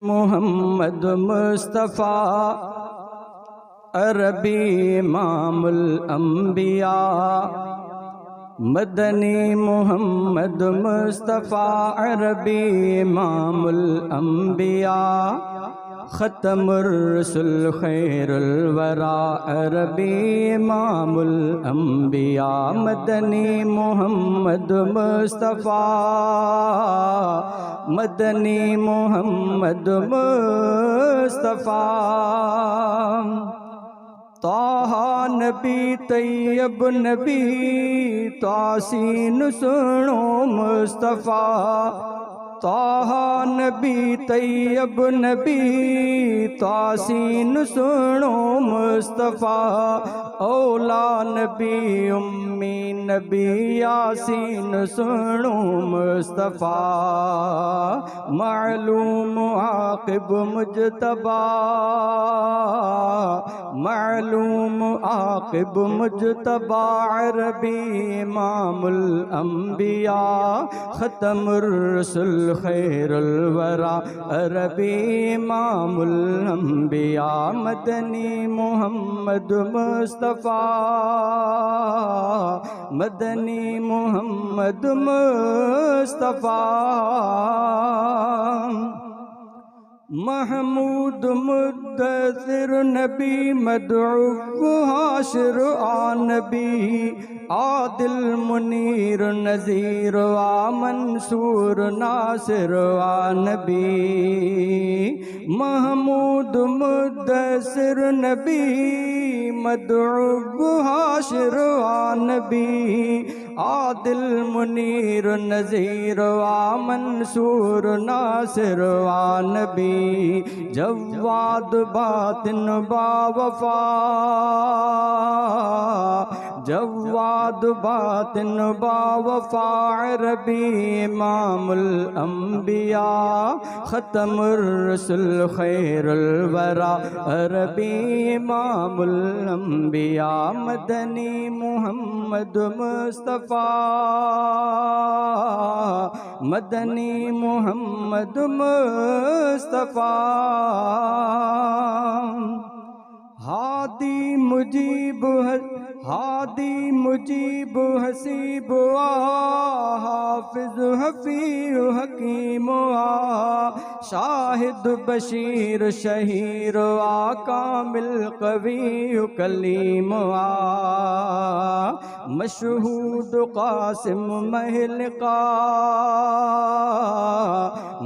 محمد مصطفیٰ عربی امام الانبیاء مدنی محمد مصطفیٰ عربی امام الانبیاء ختم الرسل خیر الورا عربی امام الانبیاء مدنی محمد مصطفیٰ مدنی محمد مصطفیٰ طه نبی طیب نبی تاسین سنو مصطفیٰ طه نبی طیب نبی تاسین سنو مصطفیٰ اولا نبی امی نبی یاسین سنو مصطفیٰ معلوم عاقب مجتبی معلوم عاقب مجتبی عربی امام الانبیاء ختم الرسل خیر الورا عربی امام الانبیاء مدنی محمد مصطفیٰ مدنی محمد مصطفیٰ محمود مدثر نبی مدعو حاشر نبی عادل منیر نذیر منصور ناصر نبی محمود مدثر نبی مدعو حاشر نبی عادل منیر نذیر منصور ناصر نبی جواد باطن با وفا جواد باطن با وفا عربی امام الانبیاء ختم الرسل خیر الورا عربی امام الانبیاء مدنی محمد مصطفیٰ مدنی محمد مصطفیٰ ہادی مجیب ہادی مجیب حسیب حافظ حفیظ حکیم شاہد بشیر شہیر کامل قوی کلیم مشہود قاسم مہلقا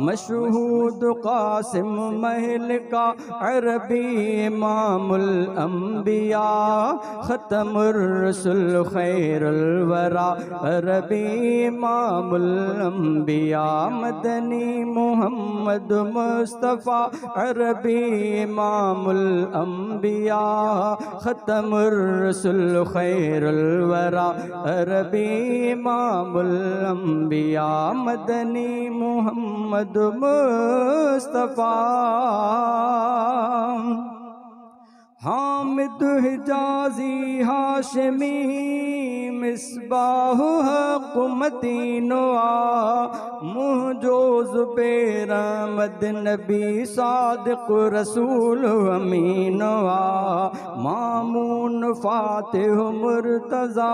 مشہود قاسم مہلقا عربی امام الانبیاء ختم الرسل خیر الورا عربی امام الانبیاء مدنی محمد مصطفیٰ عربی امام الانبیاء ختم الرسل خیر الورا عربی امام الانبیاء مدنی محمد مصطفیٰ حامد حجازی ہاشمی مصباح حق متین مہجوز بیرمد نبی صادق رسول امین مامون فاتح مرتضی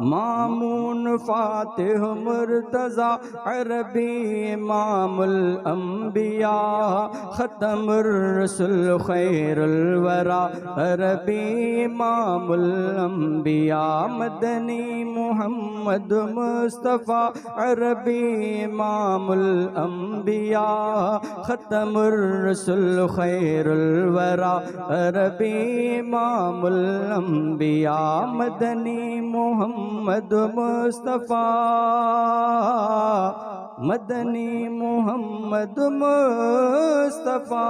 مامون فاتح مرتضی عربی امام الانبیاء ختم الرسل خیر الورا عربی امام الانبیاء مدنی محمد مصطفیٰ عربی امام الانبیاء ختم الرسل خیر الورا عربی امام الانبیاء مدنی محمد مصطفیٰ مدنی محمد مصطفیٰ